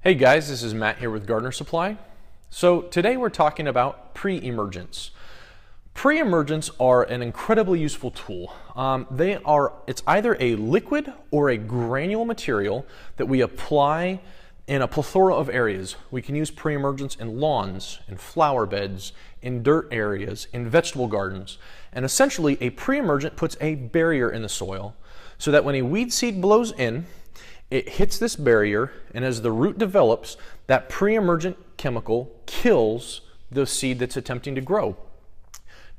Hey guys, this is Matt here with Gardener Supply. So today we're talking about pre-emergence. Pre-emergence are an incredibly useful tool. It's either a liquid or a granule material that we apply in a plethora of areas. We can use pre-emergence in lawns, in flower beds, in dirt areas, in vegetable gardens. And essentially a pre-emergent puts a barrier in the soil so that when a weed seed blows in, it hits this barrier, and as the root develops, that pre-emergent chemical kills the seed that's attempting to grow.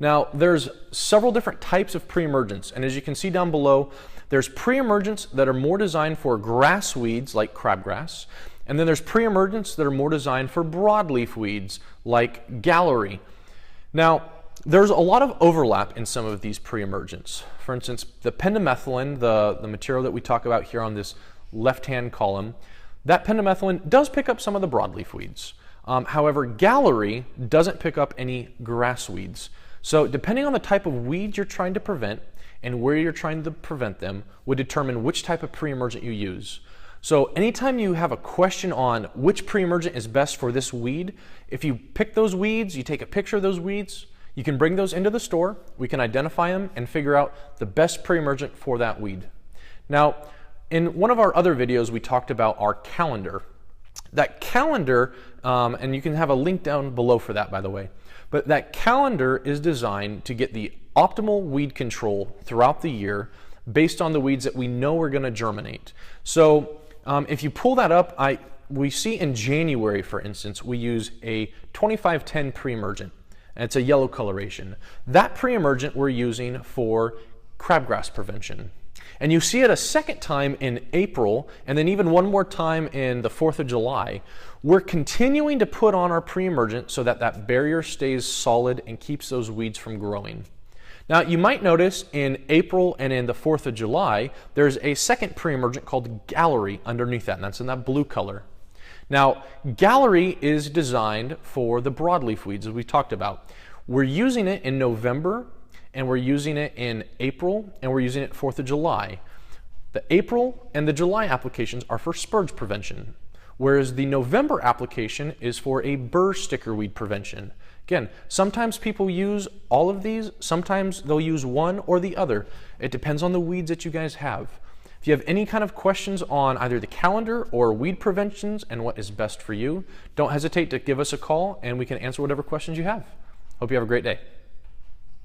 Now, there's several different types of pre-emergence, and as you can see down below, there's pre-emergence that are more designed for grass weeds like crabgrass, and then there's pre-emergence that are more designed for broadleaf weeds like gallery. Now, there's a lot of overlap in some of these pre-emergence. For instance, the pendimethalin, the material that we talk about here on this left-hand column, that pendimethalin does pick up some of the broadleaf weeds. However, gallery doesn't pick up any grass weeds. So depending on the type of weeds you're trying to prevent and where you're trying to prevent them would determine which type of pre-emergent you use. So anytime you have a question on which pre-emergent is best for this weed, if you pick those weeds, you take a picture of those weeds, you can bring those into the store, we can identify them and figure out the best pre-emergent for that weed. Now, in one of our other videos, we talked about our calendar. That calendar, and you can have a link down below for that, by the way, but that calendar is designed to get the optimal weed control throughout the year based on the weeds that we know are going to germinate. So if you pull that up, we see in January, for instance, we use a 2510 pre-emergent, and it's a yellow coloration. That pre-emergent we're using for crabgrass prevention. And you see it a second time in April, and then even one more time in the 4th of July. We're continuing to put on our pre-emergent so that that barrier stays solid and keeps those weeds from growing. Now, you might notice in April and in the 4th of July, there's a second pre-emergent called gallery underneath that, and that's in that blue color. Now, gallery is designed for the broadleaf weeds, as we talked about. We're using it in November, and we're using it in April, and we're using it 4th of July. The April and the July applications are for spurge prevention, whereas the November application is for a burr sticker weed prevention. Again, sometimes people use all of these, sometimes they'll use one or the other. It depends on the weeds that you guys have. If you have any kind of questions on either the calendar or weed preventions and what is best for you, don't hesitate to give us a call and we can answer whatever questions you have. Hope you have a great day.